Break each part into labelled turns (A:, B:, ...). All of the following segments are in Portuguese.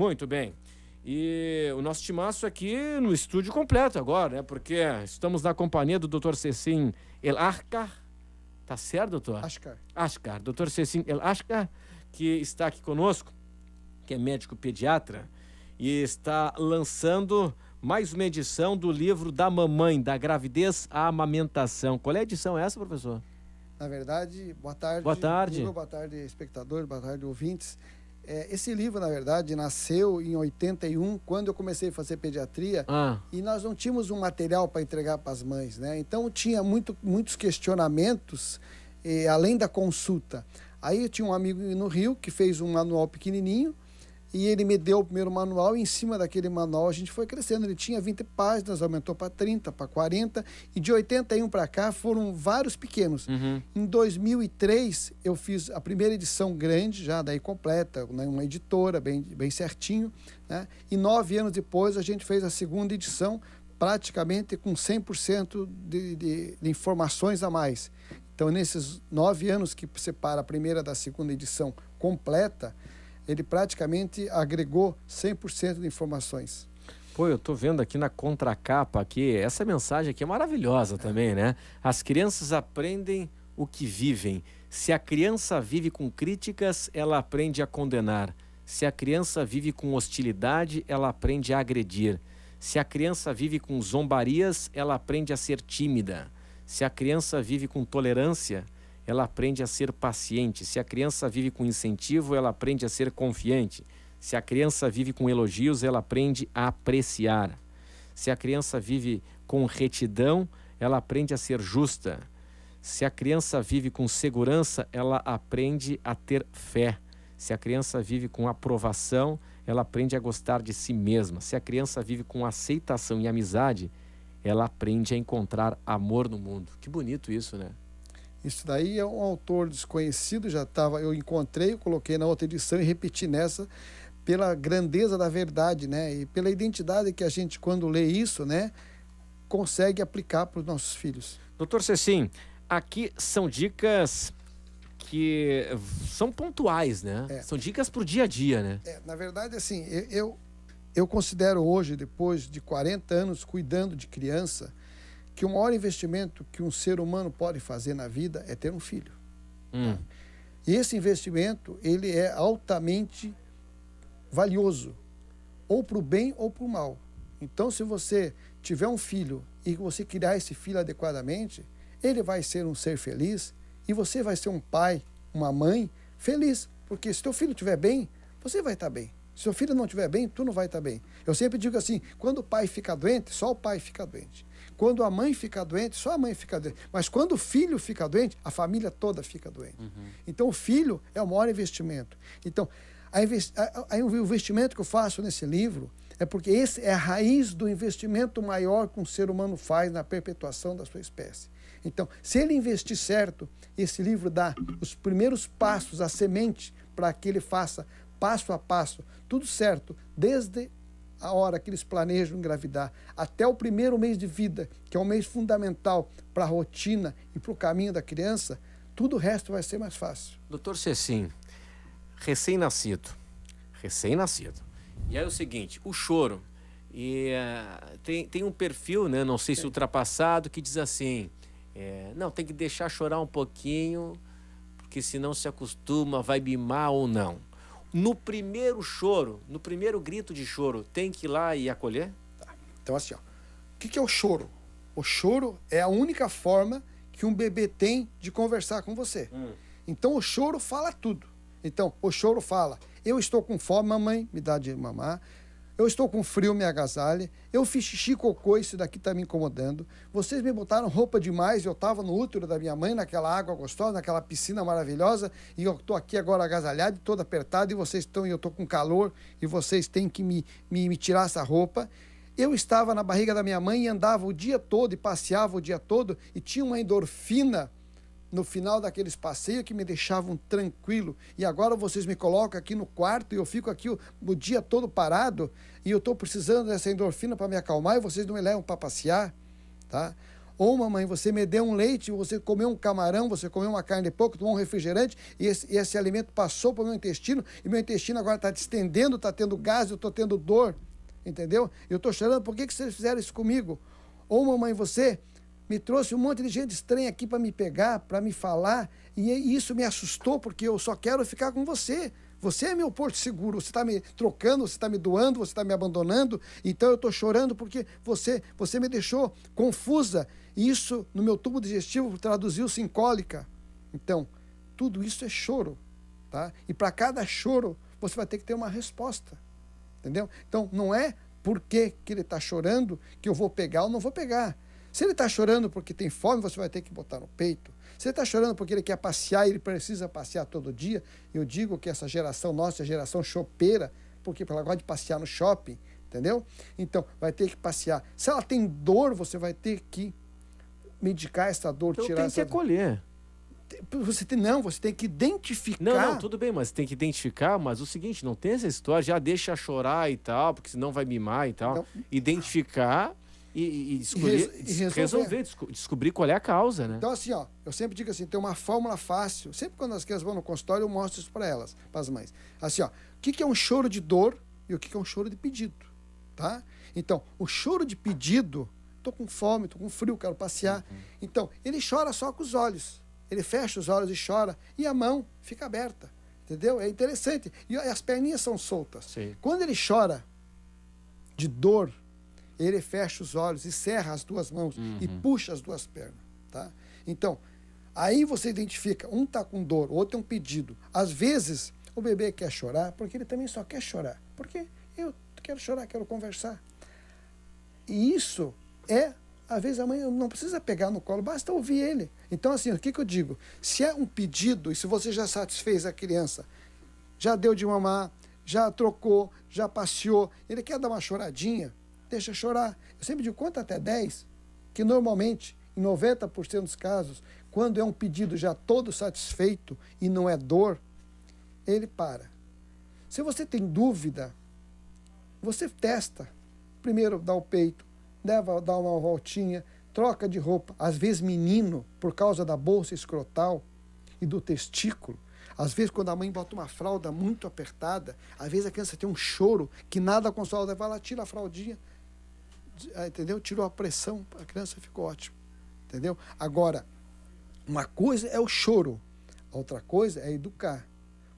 A: Muito bem. E o nosso timaço aqui no estúdio completo agora, né? Porque estamos na companhia do Dr. Cecim El Ashkar. Tá certo, doutor? Ashkar. Dr. Cecim El Ashkar, que está aqui conosco, que é médico pediatra, e está lançando mais uma edição do livro da mamãe, da gravidez à amamentação. Qual é a edição essa, professor?
B: Na verdade, boa tarde.
A: Boa tarde.
B: Amigo, boa tarde, espectador, boa tarde, ouvintes. Esse livro, na verdade, nasceu em 81, quando eu comecei a fazer pediatria, e nós não tínhamos um material para entregar para as mães, né? Então, tinha muitos questionamentos, além da consulta. Aí, eu tinha um amigo no Rio que fez um manual pequenininho, e ele me deu o primeiro manual, e em cima daquele manual a gente foi crescendo. Ele tinha 20 páginas, aumentou para 30, para 40, e de 81 para cá foram vários pequenos. Em 2003, eu fiz a primeira edição grande, já daí completa, né, uma editora, bem certinho, né? E 9 anos depois a gente fez a segunda edição, praticamente com 100% de informações a mais. Então, nesses 9 anos que separa a primeira da segunda edição completa, ele praticamente agregou 100% de informações.
A: Pô, eu tô vendo aqui na contracapa aqui, essa mensagem aqui é maravilhosa também, né? As crianças aprendem o que vivem. Se a criança vive com críticas, ela aprende a condenar. Se a criança vive com hostilidade, ela aprende a agredir. Se a criança vive com zombarias, ela aprende a ser tímida. Se a criança vive com tolerância, ela aprende a ser paciente. Se a criança vive com incentivo, ela aprende a ser confiante. Se a criança vive com elogios, ela aprende a apreciar. Se a criança vive com retidão, ela aprende a ser justa. Se a criança vive com segurança, ela aprende a ter fé. Se a criança vive com aprovação, ela aprende a gostar de si mesma. Se a criança vive com aceitação e amizade, ela aprende a encontrar amor no mundo. Que bonito isso, né?
B: Isso daí é um autor desconhecido, eu encontrei, coloquei na outra edição e repeti nessa, pela grandeza da verdade, né? E pela identidade que a gente, quando lê isso, né, consegue aplicar para os nossos filhos.
A: Doutor Cecim, aqui são dicas que são pontuais, né? São dicas para o dia a dia, né?
B: Na verdade, assim, eu considero hoje, depois de 40 anos cuidando de criança, que o maior investimento que um ser humano pode fazer na vida é ter um filho. E esse investimento, ele é altamente valioso, ou para o bem ou para o mal. Então, se você tiver um filho e você criar esse filho adequadamente, ele vai ser um ser feliz e você vai ser um pai, uma mãe feliz. Porque se teu filho estiver bem, você vai estar bem. Se seu filho não estiver bem, tu não vai estar bem. Eu sempre digo assim, quando o pai fica doente, só o pai fica doente. Quando a mãe fica doente, só a mãe fica doente. Mas quando o filho fica doente, a família toda fica doente. Então, o filho é o maior investimento. Então, o investimento que eu faço nesse livro é porque esse é a raiz do investimento maior que um ser humano faz na perpetuação da sua espécie. Então, se ele investir certo, esse livro dá os primeiros passos, a semente, para que ele faça passo a passo, tudo certo, desde a hora que eles planejam engravidar, até o primeiro mês de vida, que é um mês fundamental para a rotina e para o caminho da criança, tudo o resto vai ser mais fácil.
A: Doutor Cecim, recém-nascido. E aí é o seguinte, o choro, tem um perfil, né, não sei se ultrapassado, que diz assim, não, tem que deixar chorar um pouquinho, porque senão se acostuma, vai mimar ou não. No primeiro choro, no primeiro grito de choro, tem que ir lá e acolher?
B: Então, assim, ó, o que é o choro? O choro é a única forma que um bebê tem de conversar com você. Então, o choro fala tudo. Então, o choro fala, eu estou com fome, mamãe, me dá de mamar. Eu estou com frio, me agasalhe. Eu fiz xixi, cocô, isso daqui está me incomodando. Vocês me botaram roupa demais, eu estava no útero da minha mãe, naquela água gostosa, naquela piscina maravilhosa, e eu estou aqui agora agasalhado, todo apertado, e vocês estão, e eu estou com calor, e vocês têm que me tirar essa roupa. Eu estava na barriga da minha mãe e andava o dia todo, e passeava o dia todo, e tinha uma endorfina no final daqueles passeios que me deixavam tranquilo. E agora vocês me colocam aqui no quarto e eu fico aqui o dia todo parado e eu estou precisando dessa endorfina para me acalmar e vocês não me levam para passear, tá? Ou, mamãe, você me deu um leite, você comeu um camarão, você comeu uma carne de porco, tomou um refrigerante, e esse alimento passou para o meu intestino, e meu intestino agora está distendendo, está tendo gás, eu estou tendo dor, entendeu? Eu estou chorando, por que vocês fizeram isso comigo? Ou, mamãe, você me trouxe um monte de gente estranha aqui para me pegar, para me falar, e isso me assustou, porque eu só quero ficar com você. Você é meu porto seguro, você está me trocando, você está me doando, você está me abandonando, então eu estou chorando porque você me deixou confusa. E isso, no meu tubo digestivo, traduziu-se em cólica. Então, tudo isso é choro, tá? E para cada choro, você vai ter que ter uma resposta, entendeu? Então, não é porque que ele está chorando que eu vou pegar ou não vou pegar. Se ele está chorando porque tem fome, você vai ter que botar no peito. Se ele está chorando porque ele quer passear e ele precisa passear todo dia, eu digo que essa geração nossa é a geração chopeira, porque ela gosta de passear no shopping, entendeu? Então, vai ter que passear. Se ela tem dor, você vai ter que medicar essa dor,
A: então
B: tirar
A: essa dor. Tem que acolher.
B: Você tem que identificar.
A: Não, tudo bem, mas tem que identificar, mas o seguinte, não tem essa história, já deixa chorar e tal, porque senão vai mimar e tal. Então, identificar e descobrir qual é a causa, né?
B: Então, assim, ó, eu sempre digo assim, tem uma fórmula fácil. Sempre quando as crianças vão no consultório, eu mostro isso para elas, para as mães. Assim, ó, o que é um choro de dor e o que é um choro de pedido, tá? Então, o choro de pedido, tô com fome, tô com frio, quero passear. Então, ele chora só com os olhos. Ele fecha os olhos e chora, e a mão fica aberta, entendeu? É interessante. E as perninhas são soltas.
A: Sim.
B: Quando ele chora de dor, ele fecha os olhos e cerra as duas mãos e puxa as duas pernas, tá? Então, aí você identifica, um está com dor, o outro tem um pedido. Às vezes, o bebê quer chorar porque ele também só quer chorar. Porque eu quero chorar, quero conversar. E isso às vezes a mãe não precisa pegar no colo, basta ouvir ele. Então, assim, o que eu digo? Se é um pedido e se você já satisfez a criança, já deu de mamar, já trocou, já passeou, ele quer dar uma choradinha, deixa chorar. Eu sempre digo, conta até 10, que normalmente, em 90% dos casos, quando é um pedido já todo satisfeito e não é dor, ele para. Se você tem dúvida, você testa. Primeiro dá o peito, dá uma voltinha, troca de roupa. Às vezes menino, por causa da bolsa escrotal e do testículo, às vezes quando a mãe bota uma fralda muito apertada, às vezes a criança tem um choro que nada consola, vai lá, tira a fraldinha, entendeu? Tirou a pressão, a criança ficou ótimo, entendeu? Agora, uma coisa é o choro, a outra coisa é educar.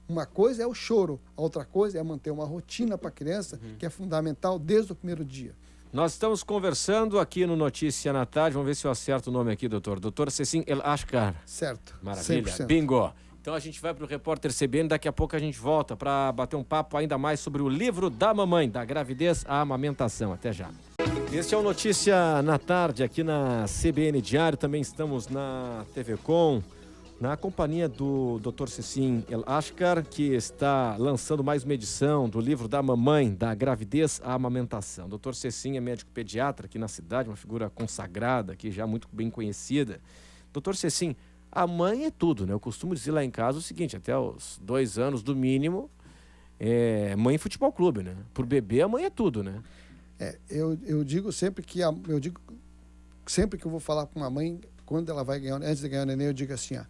B: Uma coisa é o choro, a outra coisa é manter uma rotina para a criança, que é fundamental desde o primeiro dia.
A: Nós estamos conversando aqui no Notícia na Tarde, vamos ver se eu acerto o nome aqui, doutor. Doutor Cecim El Ashkar.
B: Certo.
A: Maravilha,
B: 100%.
A: Bingo. Então a gente vai para o Repórter CBN, daqui a pouco a gente volta para bater um papo ainda mais sobre o livro da mamãe, da gravidez à amamentação. Até já. Este é o Notícia na Tarde, aqui na CBN Diário, também estamos na TV Com, na companhia do Dr. Cecim El Ashkar, que está lançando mais uma edição do livro da mamãe, da gravidez à amamentação. Dr. Cecim é médico pediatra aqui na cidade, uma figura consagrada, aqui já muito bem conhecida. Dr. Cecim, a mãe é tudo, né? Eu costumo dizer lá em casa o seguinte, até os 2 anos do mínimo, mãe em futebol clube, né? Por bebê, a mãe é tudo, né?
B: Eu digo sempre que sempre que eu vou falar com uma mãe, quando ela vai ganhar, antes de ganhar o neném, eu digo assim, ó,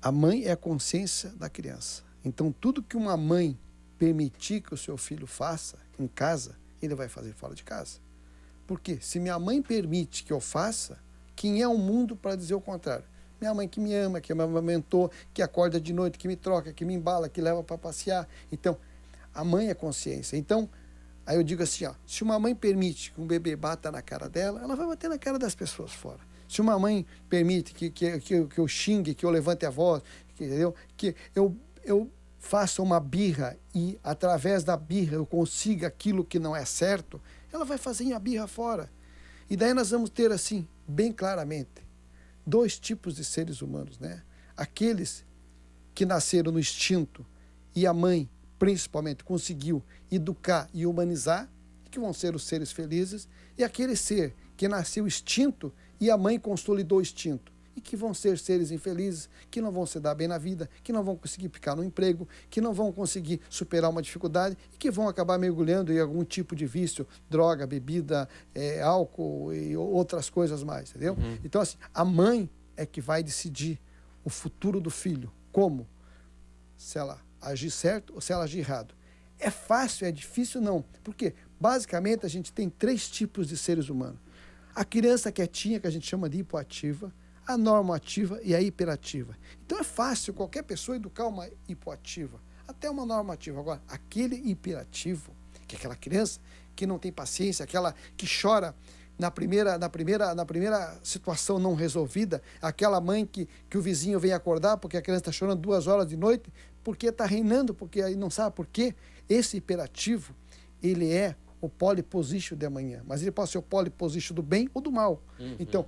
B: a mãe é a consciência da criança. Então, tudo que uma mãe permitir que o seu filho faça em casa, ele vai fazer fora de casa. Porque se minha mãe permite que eu faça, quem é o mundo para dizer o contrário? Minha mãe que me ama, que me amamentou, que acorda de noite, que me troca, que me embala, que leva para passear. Então, a mãe é consciência. Então, aí eu digo assim, ó, se uma mãe permite que um bebê bata na cara dela, ela vai bater na cara das pessoas fora. Se uma mãe permite que eu xingue, que eu levante a voz, entendeu? Que eu faça uma birra e, através da birra, eu consiga aquilo que não é certo, ela vai fazer a birra fora. E daí nós vamos ter, assim, bem claramente, 2 tipos de seres humanos, né? Aqueles que nasceram no instinto e a mãe, principalmente, conseguiu educar e humanizar, que vão ser os seres felizes, e aquele ser que nasceu extinto e a mãe consolidou o instinto. E e que vão ser seres infelizes, que não vão se dar bem na vida, que não vão conseguir ficar no emprego, que não vão conseguir superar uma dificuldade e que vão acabar mergulhando em algum tipo de vício, droga, bebida, álcool e outras coisas mais, entendeu? Então, assim, a mãe é que vai decidir o futuro do filho. Como? Se ela agir certo ou se ela agir errado. É fácil, é difícil? Não. Por quê? Basicamente, a gente tem 3 tipos de seres humanos. A criança quietinha, que a gente chama de hipoativa, a normoativa e a hiperativa. Então é fácil qualquer pessoa educar uma hipoativa, até uma normativa. Agora, aquele hiperativo, que é aquela criança que não tem paciência, aquela que chora na primeira situação não resolvida, aquela mãe que o vizinho vem acordar porque a criança está chorando 2 horas de noite, porque está reinando, porque aí não sabe por quê. Esse hiperativo, ele é o polyposition de amanhã, mas ele pode ser o polyposition do bem ou do mal. Então,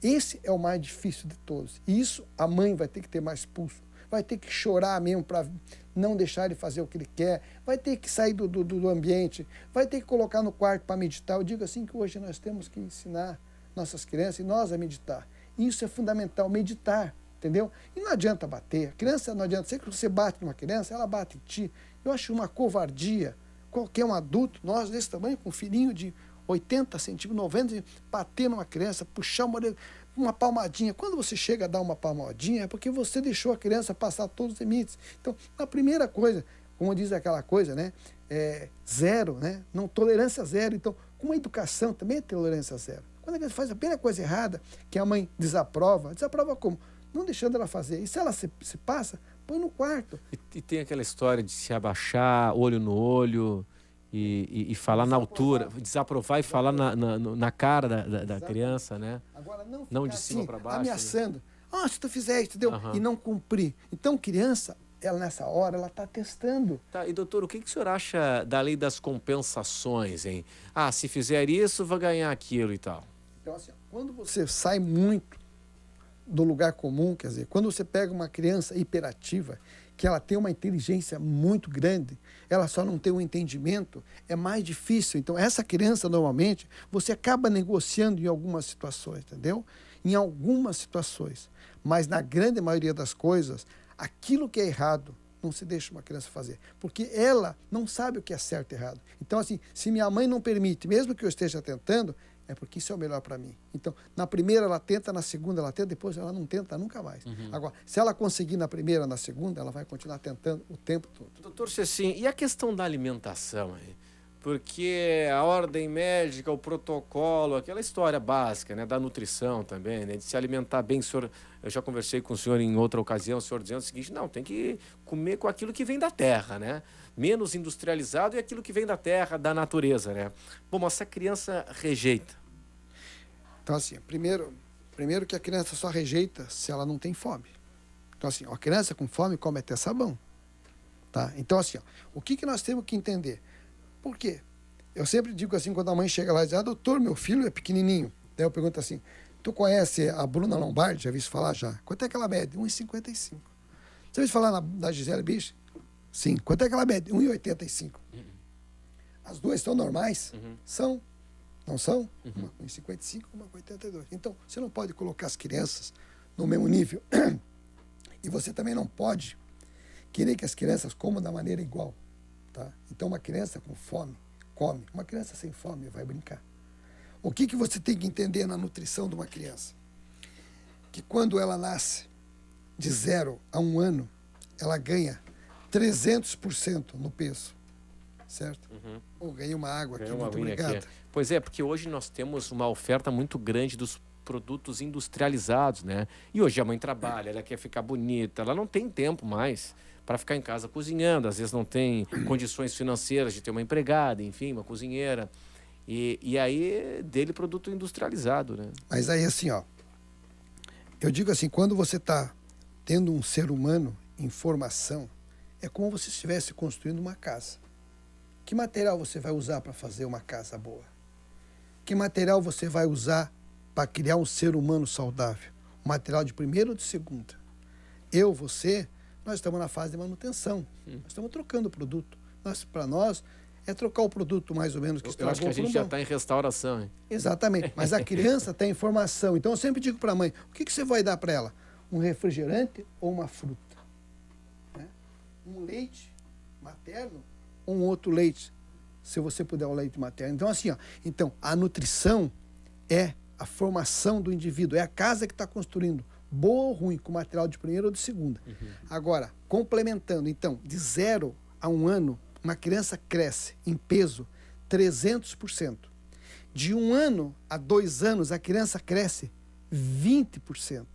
B: esse é o mais difícil de todos. E isso a mãe vai ter que ter mais pulso, vai ter que chorar mesmo para não deixar ele fazer o que ele quer, vai ter que sair do ambiente, vai ter que colocar no quarto para meditar. Eu digo assim que hoje nós temos que ensinar nossas crianças e nós a meditar. Isso é fundamental, meditar, entendeu? E não adianta bater. A criança não adianta. Sempre que você bate numa criança, ela bate em ti. Eu acho uma covardia. Qualquer um adulto, nós desse tamanho, com um filhinho de 80 centímetros, 90, bater numa criança, puxar uma palmadinha. Quando você chega a dar uma palmadinha, é porque você deixou a criança passar todos os limites. Então, a primeira coisa, como diz aquela coisa, né? Zero, né? Não, tolerância zero. Então, com a educação também é tolerância zero. Quando a criança faz a primeira coisa errada, que a mãe desaprova como? Não deixando ela fazer. E se ela se passa, põe no quarto.
A: E tem aquela história de se abaixar, olho no olho, e falar na altura, desaprovar e falar na cara da criança, né?
B: Agora,
A: não de cima para baixo.
B: Ameaçando. Se tu fizer isso, entendeu? E não cumprir. Então, criança, ela nessa hora, ela está testando.
A: Tá, e doutor, o que o senhor acha da lei das compensações, hein? Se fizer isso, vai ganhar aquilo e tal.
B: Então, assim, quando você sai muito do lugar comum, quer dizer, quando você pega uma criança hiperativa, que ela tem uma inteligência muito grande, ela só não tem um entendimento, é mais difícil. Então, essa criança, normalmente, você acaba negociando em algumas situações, entendeu? Em algumas situações. Mas, na grande maioria das coisas, aquilo que é errado, não se deixa uma criança fazer. Porque ela não sabe o que é certo e errado. Então, assim, se minha mãe não permite, mesmo que eu esteja tentando, é porque isso é o melhor para mim. Então, na primeira ela tenta, na segunda ela tenta, depois ela não tenta nunca mais. Agora, se ela conseguir na primeira, na segunda, ela vai continuar tentando o tempo todo.
A: Doutor Cecim, e a questão da alimentação aí? Porque a ordem médica, o protocolo, aquela história básica, né, da nutrição também, né, de se alimentar bem. Eu já conversei com o senhor em outra ocasião, o senhor dizendo o seguinte: não, tem que comer com aquilo que vem da terra, né? Menos industrializado e aquilo que vem da terra, da natureza, né? Bom, mas essa criança rejeita.
B: Então, assim, primeiro que a criança só rejeita se ela não tem fome. Então, assim, a criança com fome come até sabão. Tá? Então, assim, o que nós temos que entender? Por quê? Eu sempre digo assim, quando a mãe chega lá e diz: doutor, meu filho é pequenininho. Daí eu pergunto assim: tu conhece a Bruna Lombardi? Já vi isso falar já? Quanto é que ela mede? 1,55. Você viu falar da Gisele Bündchen? Sim. Quanto é que ela mede? 1,85. As duas são normais? São. Não são? Uma com 1,55, uma com 82. Então, você não pode colocar as crianças no mesmo nível. E você também não pode querer que as crianças comam da maneira igual. Tá? Então, uma criança com fome, come. Uma criança sem fome vai brincar. O que você tem que entender na nutrição de uma criança? Que quando ela nasce, de 0 a 1 ano, ela ganha 300% no peso. Certo? Ganhei uma água aqui, muito obrigado.
A: Aqui. Pois é, porque hoje nós temos uma oferta muito grande dos produtos industrializados, né? E hoje a mãe trabalha, ela quer ficar bonita, ela não tem tempo mais para ficar em casa cozinhando, às vezes não tem condições financeiras de ter uma empregada, enfim, uma cozinheira. E aí dele produto industrializado, né?
B: Mas aí assim, eu digo assim, quando você está tendo um ser humano em formação, é como se você estivesse construindo uma casa. Que material você vai usar para fazer uma casa boa? Que material você vai usar para criar um ser humano saudável? Um material de primeira ou de segunda? Você, nós estamos na fase de manutenção. Nós estamos trocando o produto. Para nós, é trocar o produto mais ou menos que estragou.
A: Eu acho que a gente já está em restauração, hein?
B: Exatamente, mas a criança tem informação. Então eu sempre digo para a mãe, o que você vai dar para ela? Um refrigerante ou uma fruta? Né? Um leite materno ou um outro leite, se você puder o leite materno. Então assim, então a nutrição é a formação do indivíduo, é a casa que está construindo, boa ou ruim, com material de primeira ou de segunda. Agora, complementando, então, de 0 a 1 ano, uma criança cresce em peso 300%. De 1 ano a 2 anos, a criança cresce 20%.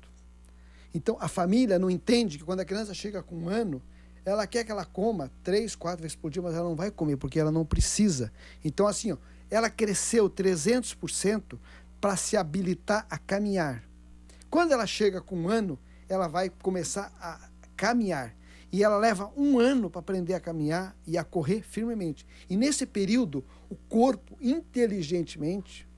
B: Então, a família não entende que quando a criança chega com 1 ano, ela quer que ela coma 3, 4 vezes por dia, mas ela não vai comer, porque ela não precisa. Então, assim, ela cresceu 300% para se habilitar a caminhar. Quando ela chega com 1 ano, ela vai começar a caminhar. E ela leva 1 ano para aprender a caminhar e a correr firmemente. E nesse período, o corpo, inteligentemente,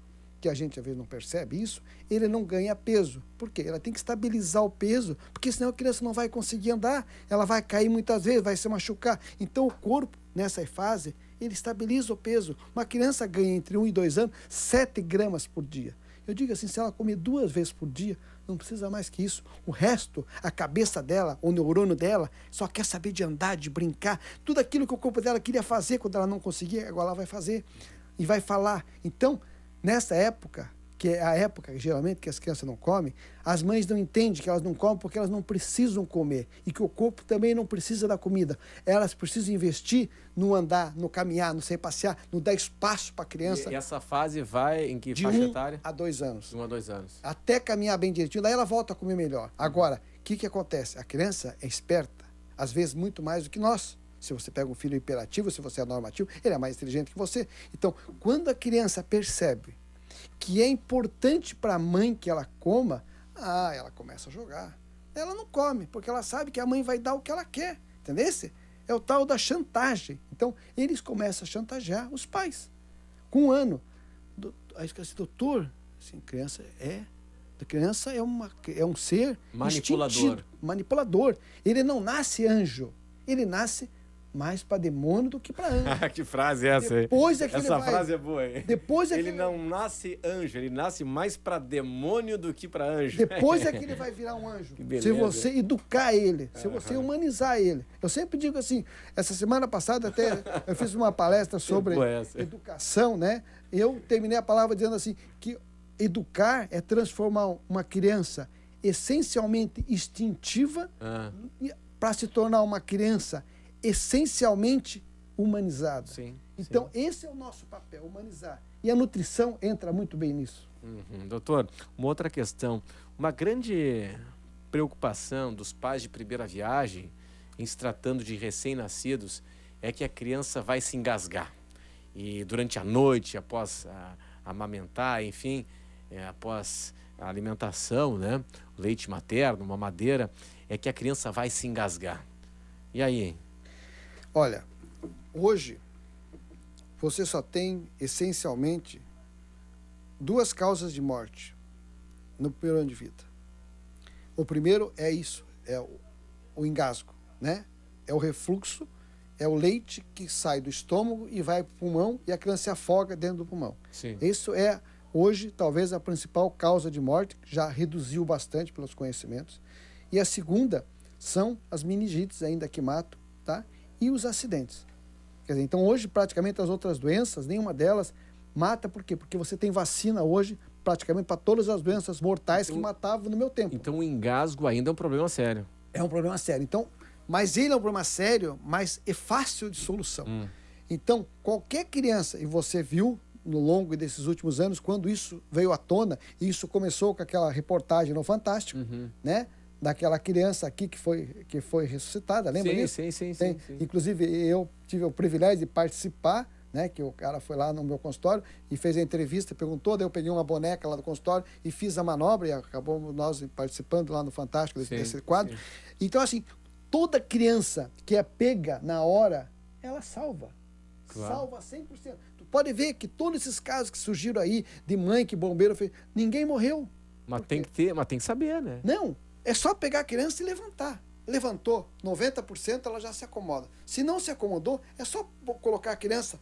B: que a gente às vezes não percebe isso, ele não ganha peso. Por quê? Ela tem que estabilizar o peso, porque senão a criança não vai conseguir andar, ela vai cair muitas vezes, vai se machucar. Então o corpo, nessa fase, ele estabiliza o peso. Uma criança ganha entre 1 e 2 anos 7 gramas por dia. Eu digo assim, se ela comer 2 vezes por dia, não precisa mais que isso. O resto, a cabeça dela, o neurônio dela, só quer saber de andar, de brincar. Tudo aquilo que o corpo dela queria fazer quando ela não conseguia, agora ela vai fazer e vai falar. Então, nessa época, que é a época geralmente que as crianças não comem, as mães não entendem que elas não comem porque elas não precisam comer e que o corpo também não precisa da comida. Elas precisam investir no andar, no caminhar, no sair passear, no dar espaço para a criança.
A: E essa fase vai em que
B: de
A: faixa
B: 1
A: etária?
B: a 2 anos.
A: De 1 a 2 anos.
B: Até caminhar bem direitinho, daí ela volta a comer melhor. Agora, o que acontece? A criança é esperta, às vezes muito mais do que nós. Se você pega um filho hiperativo, se você é normativo, ele é mais inteligente que você. Então, quando a criança percebe que é importante para a mãe que ela coma, ela começa a jogar. Ela não come, porque ela sabe que a mãe vai dar o que ela quer, entendeu? É o tal da chantagem. Então, eles começam a chantagear os pais. Com 1 ano, aí fica assim, doutor, assim, criança é um ser
A: manipulador.
B: Manipulador. Ele não nasce anjo, ele nasce mais para demônio do que para anjo.
A: Que frase é essa aí? Essa frase é boa, hein?
B: Depois
A: ele não nasce anjo, ele nasce mais para demônio do que para anjo.
B: Depois é que ele vai virar um anjo. Se você educar ele, se você humanizar ele. Eu sempre digo assim, essa semana passada até eu fiz uma palestra sobre educação, né? Eu terminei a palavra dizendo assim, que educar é transformar uma criança essencialmente instintiva para se tornar uma criança essencialmente humanizado. Então, esse é o nosso papel, humanizar. E a nutrição entra muito bem nisso.
A: Doutor, uma outra questão. Uma grande preocupação dos pais de primeira viagem, em se tratando de recém-nascidos, é que a criança vai se engasgar. E durante a noite, após amamentar, enfim, após a alimentação, né, o leite materno, mamadeira, é que a criança vai se engasgar. E aí?
B: Olha, hoje você só tem essencialmente 2 causas de morte no primeiro ano de vida. O primeiro é isso, é o engasgo, né? É o refluxo, é o leite que sai do estômago e vai para o pulmão e a criança se afoga dentro do pulmão. Isso é hoje talvez a principal causa de morte, que já reduziu bastante pelos conhecimentos. E a segunda são as meningites ainda que matam, tá? E os acidentes. Quer dizer, então hoje praticamente as outras doenças, nenhuma delas mata, por quê? Porque você tem vacina hoje praticamente para todas as doenças mortais que matavam no meu tempo.
A: Então o engasgo ainda é um problema sério.
B: É um problema sério. Então, mas ele é um problema sério, mas é fácil de solução. Então, qualquer criança, e você viu no longo desses últimos anos, quando isso veio à tona, e isso começou com aquela reportagem no Fantástico, né? Daquela criança aqui que foi ressuscitada, lembra disso?
A: Sim.
B: Inclusive, eu tive o privilégio de participar, né? Que o cara foi lá no meu consultório e fez a entrevista, perguntou, daí eu peguei uma boneca lá do consultório e fiz a manobra e acabamos nós participando lá no Fantástico desse quadro. Então, assim, toda criança que é pega na hora, ela salva. Salva 100%. Tu pode ver que todos esses casos que surgiram aí, de mãe que bombeiro fez, ninguém morreu.
A: Mas tem que saber, né?
B: Não. É só pegar a criança e levantar. Levantou, 90% ela já se acomoda. Se não se acomodou, é só colocar a criança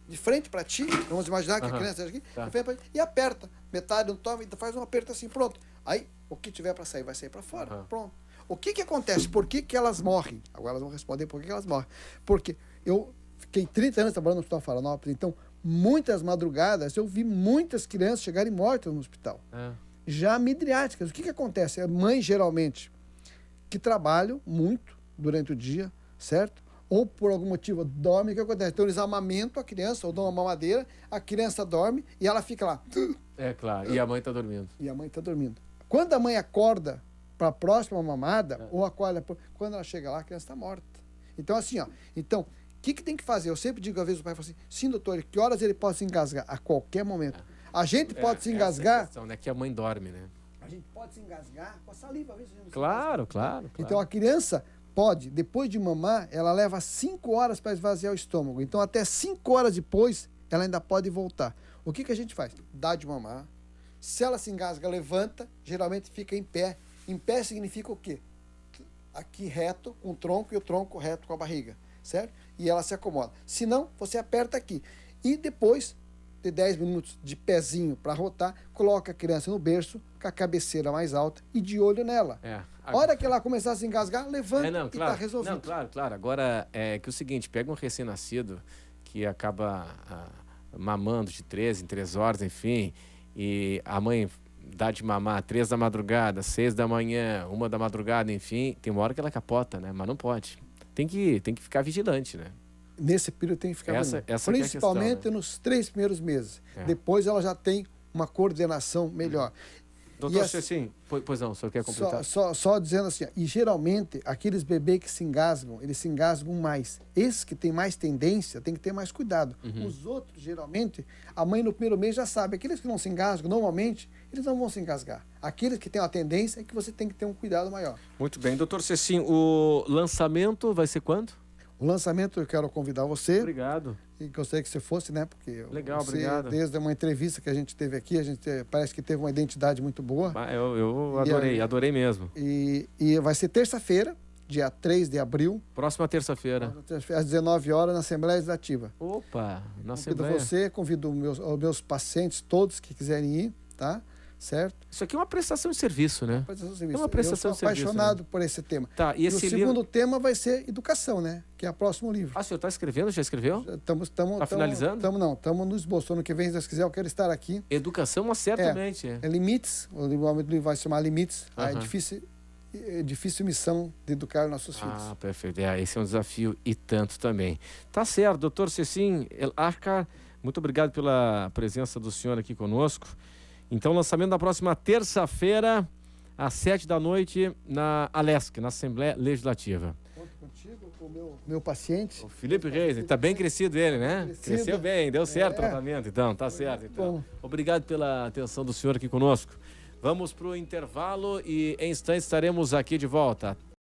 B: de frente para ti, vamos imaginar que a criança esteja aqui, de frente pra ti, e aperta. Metade não toma, e faz um aperto assim, pronto. Aí, o que tiver para sair, vai sair para fora. Pronto. O que acontece? Por que elas morrem? Agora elas vão responder por que elas morrem. Porque eu fiquei 30 anos trabalhando no Hospital Florianópolis, então, muitas madrugadas, eu vi muitas crianças chegarem mortas no hospital. Já midriáticas. O que acontece? É mãe, geralmente, que trabalham muito durante o dia, certo? Ou por algum motivo dorme, o que acontece? Então eles amamentam a criança, ou dão uma mamadeira, a criança dorme e ela fica lá.
A: É claro, e a mãe está dormindo.
B: E a mãe está dormindo. Quando a mãe acorda para a próxima mamada, ou acorda, quando ela chega lá, a criança está morta. Então assim, ó, então, o que tem que fazer? Eu sempre digo, às vezes o pai fala assim, sim, doutor, que horas ele pode se engasgar? A qualquer momento. A gente pode se engasgar...
A: Essa é a questão, né? Que a mãe dorme, né?
B: A gente pode se engasgar com a saliva. Às vezes a gente
A: Claro.
B: Então a criança pode, depois de mamar, ela leva 5 horas para esvaziar o estômago. Então até 5 horas depois, ela ainda pode voltar. O que a gente faz? Dá de mamar. Se ela se engasga, levanta, geralmente fica em pé. Em pé significa o quê? Aqui reto com o tronco e o tronco reto com a barriga, certo? E ela se acomoda. Se não, você aperta aqui. E depois de 10 minutos de pezinho para rotar, coloca a criança no berço, com a cabeceira mais alta e de olho nela. A hora que ela começar a se engasgar, levanta e está resolvido.
A: Não, claro. Agora, é que o seguinte, pega um recém-nascido que acaba mamando de 3 em 3 horas, enfim, e a mãe dá de mamar 3 da madrugada, 6 da manhã, 1 da madrugada, enfim, tem uma hora que ela capota, né? Mas não pode. Tem que ficar vigilante, né?
B: Nesse período tem que ficar principalmente
A: é a questão, né?
B: Nos 3 primeiros meses. Depois ela já tem uma coordenação melhor.
A: Doutor Cecim, pois não, o senhor quer completar?
B: Só dizendo assim, e geralmente aqueles bebês que se engasgam, eles se engasgam mais. Esses que têm mais tendência, tem que ter mais cuidado. Os outros, geralmente, a mãe no primeiro mês já sabe. Aqueles que não se engasgam, normalmente, eles não vão se engasgar. Aqueles que têm uma tendência é que você tem que ter um cuidado maior.
A: Muito bem. Doutor Cecim, o lançamento vai ser quando?
B: O lançamento, eu quero convidar você.
A: Obrigado.
B: E gostaria que você fosse, né? Porque
A: legal,
B: você,
A: obrigado.
B: Desde uma entrevista que a gente teve aqui, a gente parece que teve uma identidade muito boa.
A: Eu adorei mesmo.
B: E vai ser terça-feira, dia 3 de abril.
A: Próxima terça-feira.
B: Às 19 horas, na Assembleia Legislativa.
A: Opa, na
B: Assembleia. Convido os meus pacientes, todos que quiserem ir, tá? Certo?
A: Isso aqui é uma prestação de serviço, né?
B: É uma prestação de serviço. Eu sou apaixonado por esse tema.
A: Tá, e esse
B: segundo tema vai ser educação, né? Que é o próximo livro.
A: Ah, o senhor está escrevendo? Já escreveu?
B: Está
A: finalizando?
B: Estamos no esboço. Ano que vem, se Deus quiser, eu quero estar aqui.
A: Educação, mas certamente.
B: É Limites. O livro vai se chamar Limites. A difícil missão de educar nossos filhos.
A: Ah, perfeito. Esse é um desafio e tanto também. Tá certo, doutor Cecim El Arca, muito obrigado pela presença do senhor aqui conosco. Então, lançamento na próxima terça-feira, às 7 da noite, na Alesc, na Assembleia Legislativa.
B: Conto contigo, com o meu paciente.
A: O Felipe Reis, está bem crescido ele, né? Cresceu bem, deu certo o tratamento, então, tá certo. Então. Obrigado pela atenção do senhor aqui conosco. Vamos para o intervalo e em instantes estaremos aqui de volta.